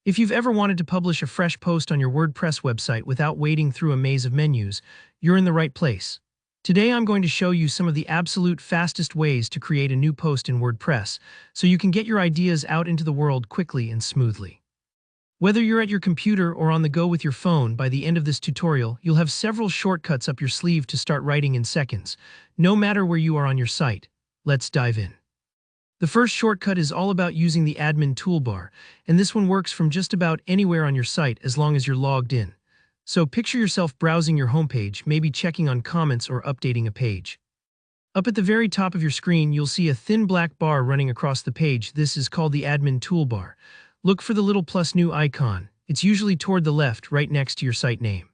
If you've ever wanted to publish a fresh post on your WordPress website without wading through a maze of menus, you're in the right place. Today I'm going to show you some of the absolute fastest ways to create a new post in WordPress, so you can get your ideas out into the world quickly and smoothly. Whether you're at your computer or on the go with your phone, by the end of this tutorial, you'll have several shortcuts up your sleeve to start writing in seconds, no matter where you are on your site. Let's dive in. The first shortcut is all about using the admin toolbar, and this one works from just about anywhere on your site as long as you're logged in. So picture yourself browsing your homepage, maybe checking on comments or updating a page. Up at the very top of your screen, you'll see a thin black bar running across the page. This is called the admin toolbar. Look for the little plus new icon. It's usually toward the left, right next to your site name.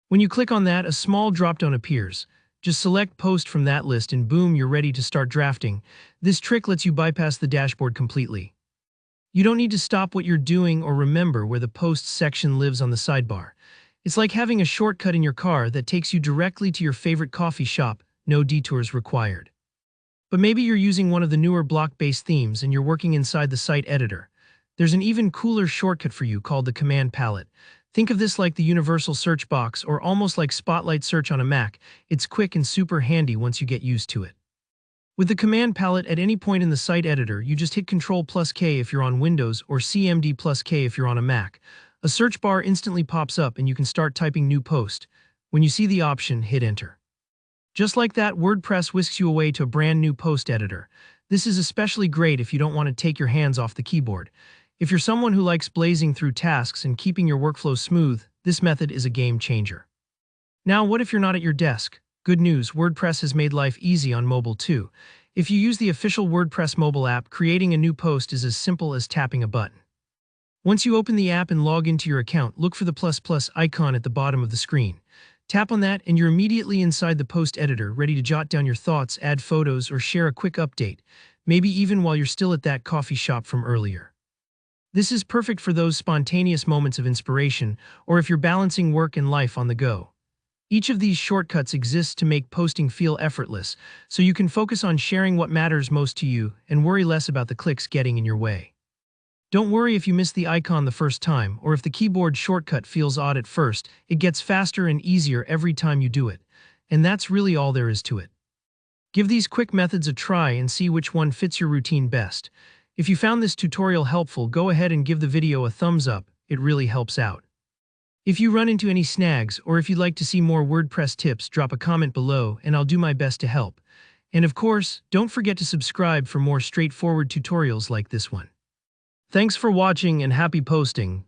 When you click on that, a small dropdown appears. Just select Post from that list and boom, you're ready to start drafting. This trick lets you bypass the dashboard completely. You don't need to stop what you're doing or remember where the Posts section lives on the sidebar. It's like having a shortcut in your car that takes you directly to your favorite coffee shop, no detours required. But maybe you're using one of the newer block-based themes and you're working inside the site editor. There's an even cooler shortcut for you called the command palette. Think of this like the universal search box or almost like Spotlight search on a Mac. It's quick and super handy once you get used to it. With the command palette, at any point in the site editor, you just hit Ctrl+K if you're on Windows or CMD+K if you're on a Mac. A search bar instantly pops up and you can start typing new post. When you see the option, hit enter. Just like that, WordPress whisks you away to a brand new post editor. This is especially great if you don't want to take your hands off the keyboard. If you're someone who likes blazing through tasks and keeping your workflow smooth, this method is a game changer. Now, what if you're not at your desk? Good news, WordPress has made life easy on mobile too. If you use the official WordPress mobile app, creating a new post is as simple as tapping a button. Once you open the app and log into your account, look for the plus icon at the bottom of the screen. Tap on that and you're immediately inside the post editor, ready to jot down your thoughts, add photos, or share a quick update, maybe even while you're still at that coffee shop from earlier. This is perfect for those spontaneous moments of inspiration, or if you're balancing work and life on the go. Each of these shortcuts exists to make posting feel effortless, so you can focus on sharing what matters most to you and worry less about the clicks getting in your way. Don't worry if you miss the icon the first time, or if the keyboard shortcut feels odd at first. It gets faster and easier every time you do it. And that's really all there is to it. Give these quick methods a try and see which one fits your routine best. If you found this tutorial helpful, go ahead and give the video a thumbs up. It really helps out. If you run into any snags, or if you'd like to see more WordPress tips, drop a comment below and I'll do my best to help. And of course, don't forget to subscribe for more straightforward tutorials like this one. Thanks for watching and happy posting.